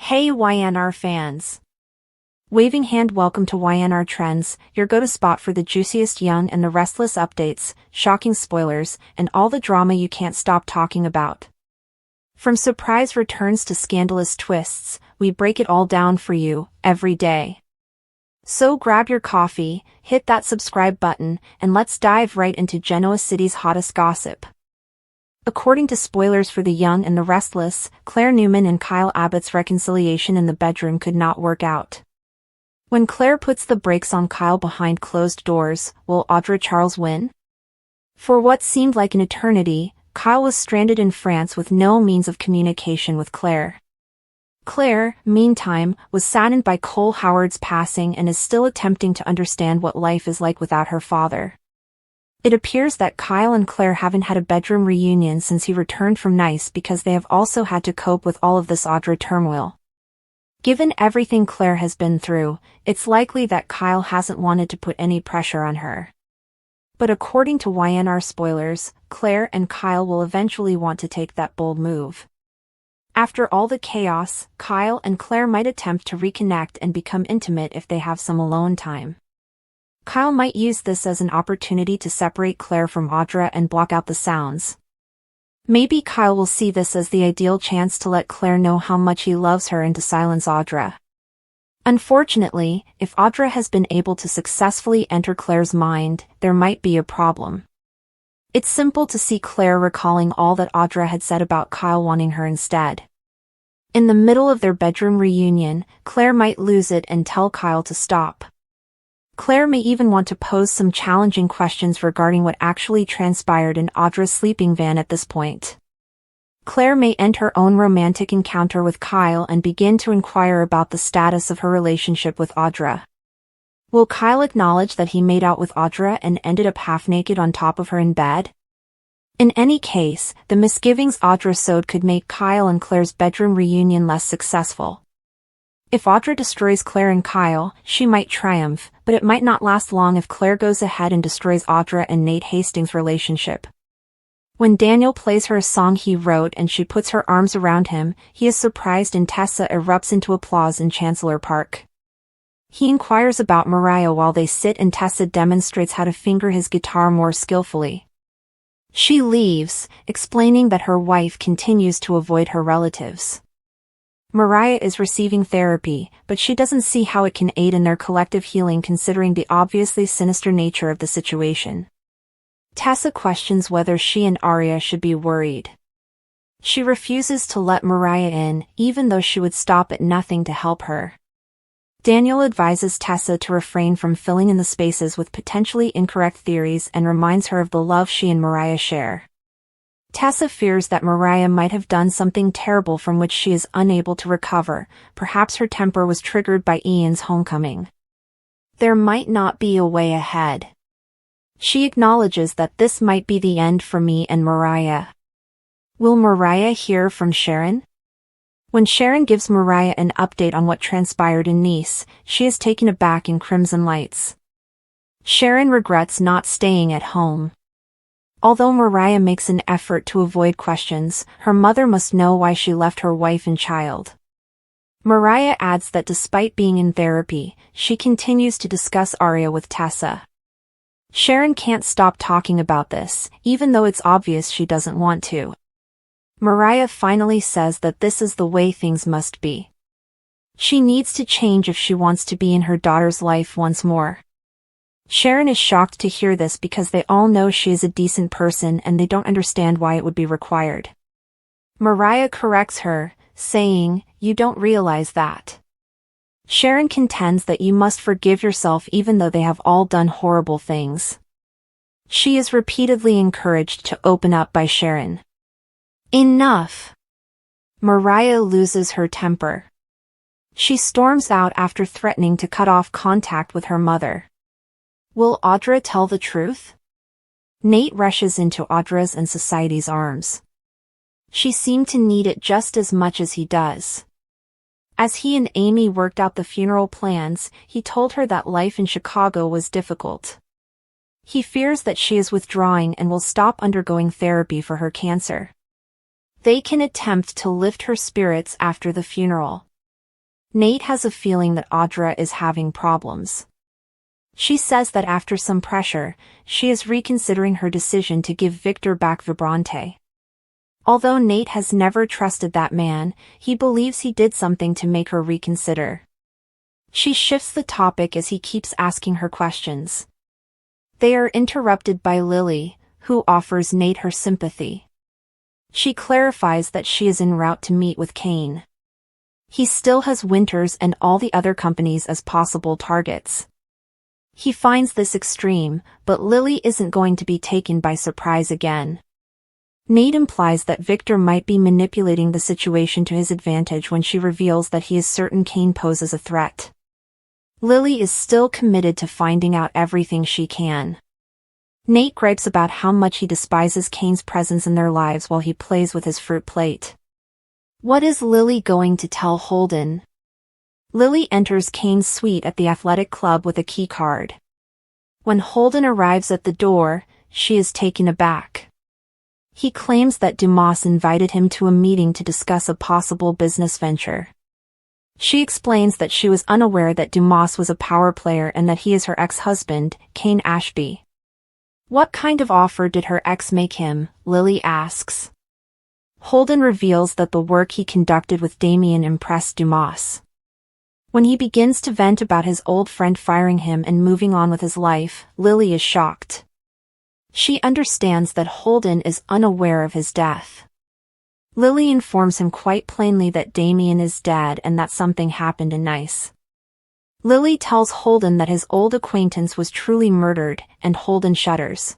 Hey YNR fans! Waving hand, welcome to YNR Trends, your go-to spot for the juiciest Young and the Restless updates, shocking spoilers, and all the drama you can't stop talking about. From surprise returns to scandalous twists, we break it all down for you, every day. So grab your coffee, hit that subscribe button, and let's dive right into Genoa City's hottest gossip. According to spoilers for The Young and the Restless, Claire Newman and Kyle Abbott's reconciliation in the bedroom could not work out. When Claire puts the brakes on Kyle behind closed doors, will Audra Charles win? For what seemed like an eternity, Kyle was stranded in France with no means of communication with Claire. Claire, meantime, was saddened by Cole Howard's passing and is still attempting to understand what life is like without her father. It appears that Kyle and Claire haven't had a bedroom reunion since he returned from Nice because they have also had to cope with all of this Audra turmoil. Given everything Claire has been through, it's likely that Kyle hasn't wanted to put any pressure on her. But according to YNR spoilers, Claire and Kyle will eventually want to take that bold move. After all the chaos, Kyle and Claire might attempt to reconnect and become intimate if they have some alone time. Kyle might use this as an opportunity to separate Claire from Audra and block out the sounds. Maybe Kyle will see this as the ideal chance to let Claire know how much he loves her and to silence Audra. Unfortunately, if Audra has been able to successfully enter Claire's mind, there might be a problem. It's simple to see Claire recalling all that Audra had said about Kyle wanting her instead. In the middle of their bedroom reunion, Claire might lose it and tell Kyle to stop. Claire may even want to pose some challenging questions regarding what actually transpired in Audra's sleeping van at this point. Claire may end her own romantic encounter with Kyle and begin to inquire about the status of her relationship with Audra. Will Kyle acknowledge that he made out with Audra and ended up half-naked on top of her in bed? In any case, the misgivings Audra sowed could make Kyle and Claire's bedroom reunion less successful. If Audra destroys Claire and Kyle, she might triumph, but it might not last long if Claire goes ahead and destroys Audra and Nate Hastings' relationship. When Daniel plays her a song he wrote and she puts her arms around him, he is surprised and Tessa erupts into applause in Chancellor Park. He inquires about Mariah while they sit and Tessa demonstrates how to finger his guitar more skillfully. She leaves, explaining that her wife continues to avoid her relatives. Mariah is receiving therapy, but she doesn't see how it can aid in their collective healing considering the obviously sinister nature of the situation. Tessa questions whether she and Arya should be worried. She refuses to let Mariah in, even though she would stop at nothing to help her. Daniel advises Tessa to refrain from filling in the spaces with potentially incorrect theories and reminds her of the love she and Mariah share. Tessa fears that Mariah might have done something terrible from which she is unable to recover, perhaps her temper was triggered by Ian's homecoming. There might not be a way ahead. She acknowledges that this might be the end for me and Mariah. Will Mariah hear from Sharon? When Sharon gives Mariah an update on what transpired in Nice, she is taken aback in crimson lights. Sharon regrets not staying at home. Although Mariah makes an effort to avoid questions, her mother must know why she left her wife and child. Mariah adds that despite being in therapy, she continues to discuss Arya with Tessa. Sharon can't stop talking about this, even though it's obvious she doesn't want to. Mariah finally says that this is the way things must be. She needs to change if she wants to be in her daughter's life once more. Sharon is shocked to hear this because they all know she is a decent person and they don't understand why it would be required. Mariah corrects her, saying, "You don't realize that." Sharon contends that you must forgive yourself even though they have all done horrible things. She is repeatedly encouraged to open up by Sharon. Enough! Mariah loses her temper. She storms out after threatening to cut off contact with her mother. Will Audra tell the truth? Nate rushes into Audra's and Society's arms. She seemed to need it just as much as he does. As he and Amy worked out the funeral plans, he told her that life in Chicago was difficult. He fears that she is withdrawing and will stop undergoing therapy for her cancer. They can attempt to lift her spirits after the funeral. Nate has a feeling that Audra is having problems. She says that after some pressure, she is reconsidering her decision to give Victor back Vibrante. Although Nate has never trusted that man, he believes he did something to make her reconsider. She shifts the topic as he keeps asking her questions. They are interrupted by Lily, who offers Nate her sympathy. She clarifies that she is en route to meet with Kane. He still has Winters and all the other companies as possible targets. He finds this extreme, but Lily isn't going to be taken by surprise again. Nate implies that Victor might be manipulating the situation to his advantage when she reveals that he is certain Kane poses a threat. Lily is still committed to finding out everything she can. Nate gripes about how much he despises Kane's presence in their lives while he plays with his fruit plate. What is Lily going to tell Holden? Lily enters Kane's suite at the athletic club with a key card. When Holden arrives at the door, she is taken aback. He claims that Dumas invited him to a meeting to discuss a possible business venture. She explains that she was unaware that Dumas was a power player and that he is her ex-husband, Kane Ashby. What kind of offer did her ex make him? Lily asks. Holden reveals that the work he conducted with Damien impressed Dumas. When he begins to vent about his old friend firing him and moving on with his life, Lily is shocked. She understands that Holden is unaware of his death. Lily informs him quite plainly that Damien is dead and that something happened in Nice. Lily tells Holden that his old acquaintance was truly murdered, and Holden shudders.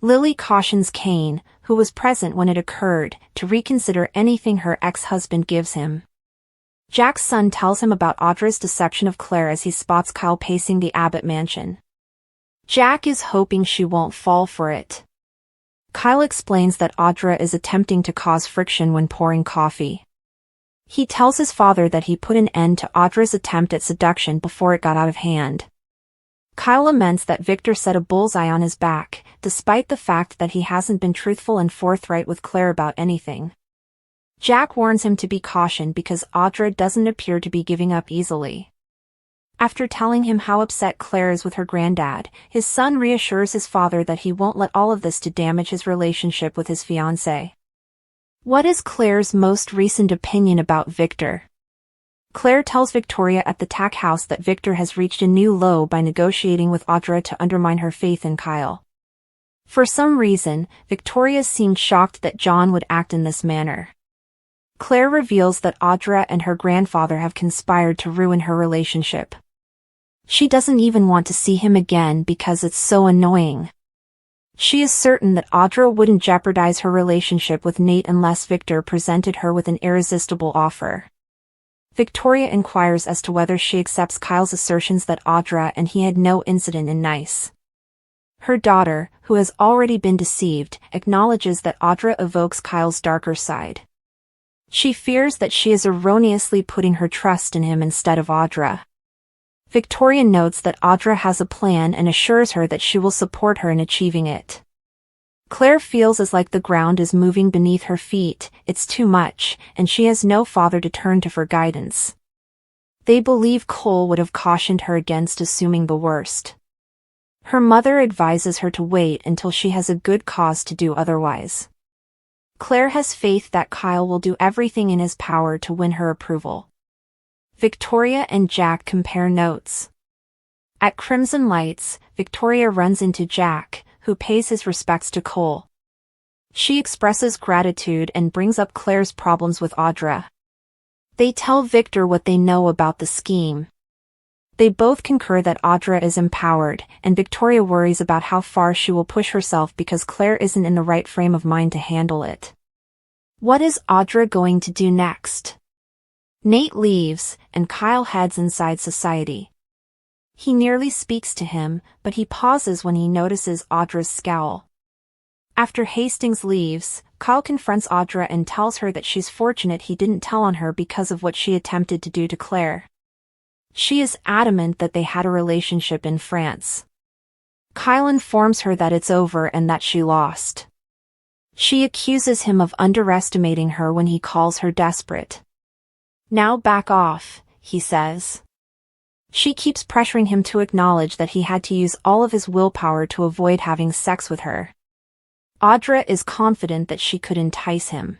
Lily cautions Kane, who was present when it occurred, to reconsider anything her ex-husband gives him. Jack's son tells him about Audra's deception of Claire as he spots Kyle pacing the Abbott mansion. Jack is hoping she won't fall for it. Kyle explains that Audra is attempting to cause friction when pouring coffee. He tells his father that he put an end to Audra's attempt at seduction before it got out of hand. Kyle laments that Victor set a bullseye on his back, despite the fact that he hasn't been truthful and forthright with Claire about anything. Jack warns him to be cautioned because Audra doesn't appear to be giving up easily. After telling him how upset Claire is with her granddad, his son reassures his father that he won't let all of this to damage his relationship with his fiancée. What is Claire's most recent opinion about Victor? Claire tells Victoria at the tack house that Victor has reached a new low by negotiating with Audra to undermine her faith in Kyle. For some reason, Victoria seemed shocked that John would act in this manner. Claire reveals that Audra and her grandfather have conspired to ruin her relationship. She doesn't even want to see him again because it's so annoying. She is certain that Audra wouldn't jeopardize her relationship with Nate unless Victor presented her with an irresistible offer. Victoria inquires as to whether she accepts Kyle's assertions that Audra and he had no incident in Nice. Her daughter, who has already been deceived, acknowledges that Audra evokes Kyle's darker side. She fears that she is erroneously putting her trust in him instead of Audra. Victoria notes that Audra has a plan and assures her that she will support her in achieving it. Claire feels as like the ground is moving beneath her feet, it's too much, and she has no father to turn to for guidance. They believe Cole would have cautioned her against assuming the worst. Her mother advises her to wait until she has a good cause to do otherwise. Claire has faith that Kyle will do everything in his power to win her approval. Victoria and Jack compare notes. At Crimson Lights, Victoria runs into Jack, who pays his respects to Cole. She expresses gratitude and brings up Claire's problems with Audra. They tell Victor what they know about the scheme. They both concur that Audra is empowered, and Victoria worries about how far she will push herself because Claire isn't in the right frame of mind to handle it. What is Audra going to do next? Nate leaves, and Kyle heads inside society. He nearly speaks to him, but he pauses when he notices Audra's scowl. After Hastings leaves, Kyle confronts Audra and tells her that she's fortunate he didn't tell on her because of what she attempted to do to Claire. She is adamant that they had a relationship in France. Kyle informs her that it's over and that she lost. She accuses him of underestimating her when he calls her desperate. Now back off, he says. She keeps pressuring him to acknowledge that he had to use all of his willpower to avoid having sex with her. Audra is confident that she could entice him.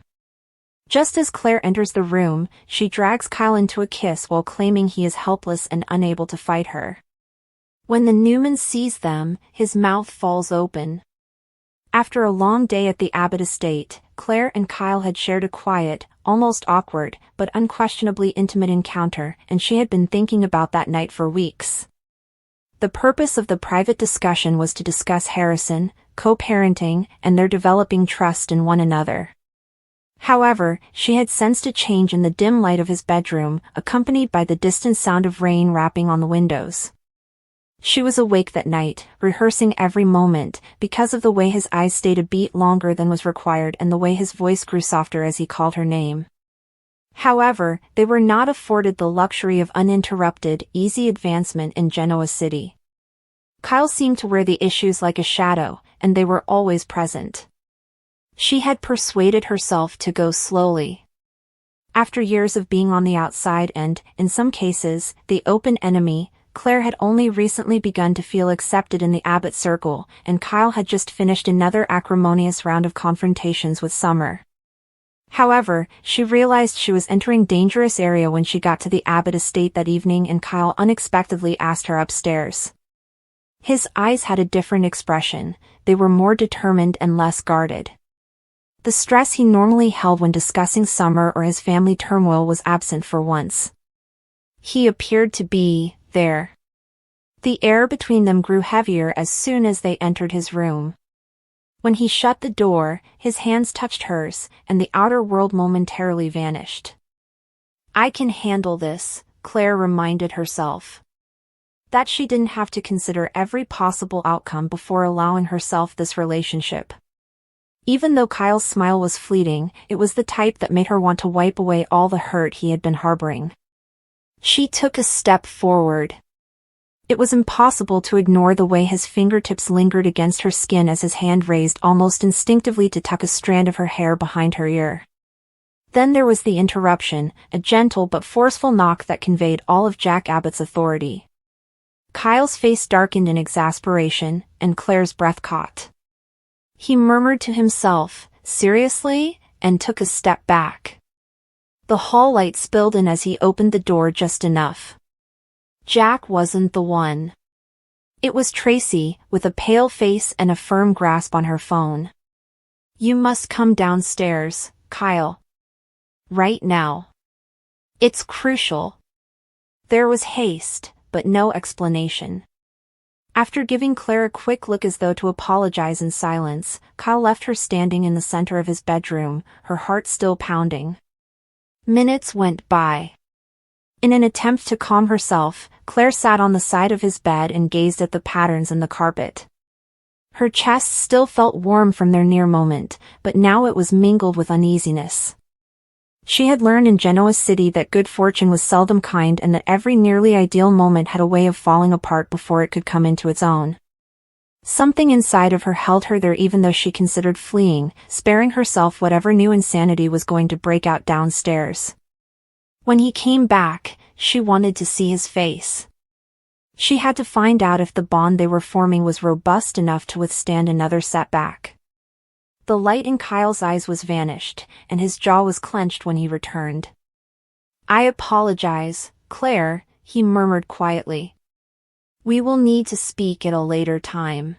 Just as Claire enters the room, she drags Kyle into a kiss while claiming he is helpless and unable to fight her. When the Newman sees them, his mouth falls open. After a long day at the Abbott estate, Claire and Kyle had shared a quiet, almost awkward, but unquestionably intimate encounter, and she had been thinking about that night for weeks. The purpose of the private discussion was to discuss Harrison, co-parenting, and their developing trust in one another. However, she had sensed a change in the dim light of his bedroom, accompanied by the distant sound of rain rapping on the windows. She was awake that night, rehearsing every moment, because of the way his eyes stayed a beat longer than was required and the way his voice grew softer as he called her name. However, they were not afforded the luxury of uninterrupted, easy advancement in Genoa City. Kyle seemed to wear the issues like a shadow, and they were always present. She had persuaded herself to go slowly. After years of being on the outside and, in some cases, the open enemy, Claire had only recently begun to feel accepted in the Abbott circle, and Kyle had just finished another acrimonious round of confrontations with Summer. However, she realized she was entering dangerous area when she got to the Abbott estate that evening and Kyle unexpectedly asked her upstairs. His eyes had a different expression, they were more determined and less guarded. The stress he normally held when discussing Summer or his family turmoil was absent for once. He appeared to be there. The air between them grew heavier as soon as they entered his room. When he shut the door, his hands touched hers, and the outer world momentarily vanished. "I can handle this," Claire reminded herself. That she didn't have to consider every possible outcome before allowing herself this relationship. Even though Kyle's smile was fleeting, it was the type that made her want to wipe away all the hurt he had been harboring. She took a step forward. It was impossible to ignore the way his fingertips lingered against her skin as his hand raised almost instinctively to tuck a strand of her hair behind her ear. Then there was the interruption, a gentle but forceful knock that conveyed all of Jack Abbott's authority. Kyle's face darkened in exasperation, and Claire's breath caught. He murmured to himself, "Seriously?" and took a step back. The hall light spilled in as he opened the door just enough. Jack wasn't the one. It was Tracy, with a pale face and a firm grasp on her phone. "You must come downstairs, Kyle. Right now. It's crucial." There was haste, but no explanation. After giving Claire a quick look as though to apologize in silence, Kyle left her standing in the center of his bedroom, her heart still pounding. Minutes went by. In an attempt to calm herself, Claire sat on the side of his bed and gazed at the patterns in the carpet. Her chest still felt warm from their near moment, but now it was mingled with uneasiness. She had learned in Genoa City that good fortune was seldom kind and that every nearly ideal moment had a way of falling apart before it could come into its own. Something inside of her held her there even though she considered fleeing, sparing herself whatever new insanity was going to break out downstairs. When he came back, she wanted to see his face. She had to find out if the bond they were forming was robust enough to withstand another setback. The light in Kyle's eyes was vanished, and his jaw was clenched when he returned. "I apologize, Claire," he murmured quietly. "We will need to speak at a later time.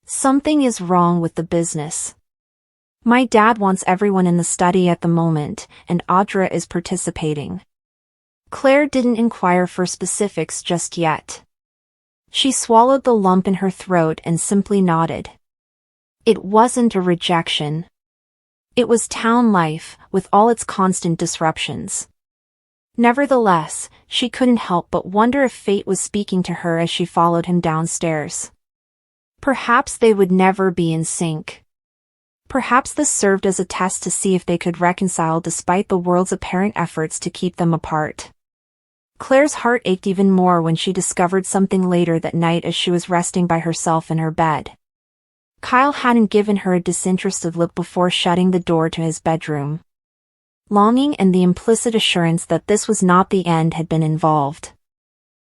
Something is wrong with the business. My dad wants everyone in the study at the moment, and Audra is participating." Claire didn't inquire for specifics just yet. She swallowed the lump in her throat and simply nodded. It wasn't a rejection. It was town life, with all its constant disruptions. Nevertheless, she couldn't help but wonder if fate was speaking to her as she followed him downstairs. Perhaps they would never be in sync. Perhaps this served as a test to see if they could reconcile despite the world's apparent efforts to keep them apart. Claire's heart ached even more when she discovered something later that night as she was resting by herself in her bed. Kyle hadn't given her a disinterested look before shutting the door to his bedroom. Longing and the implicit assurance that this was not the end had been involved.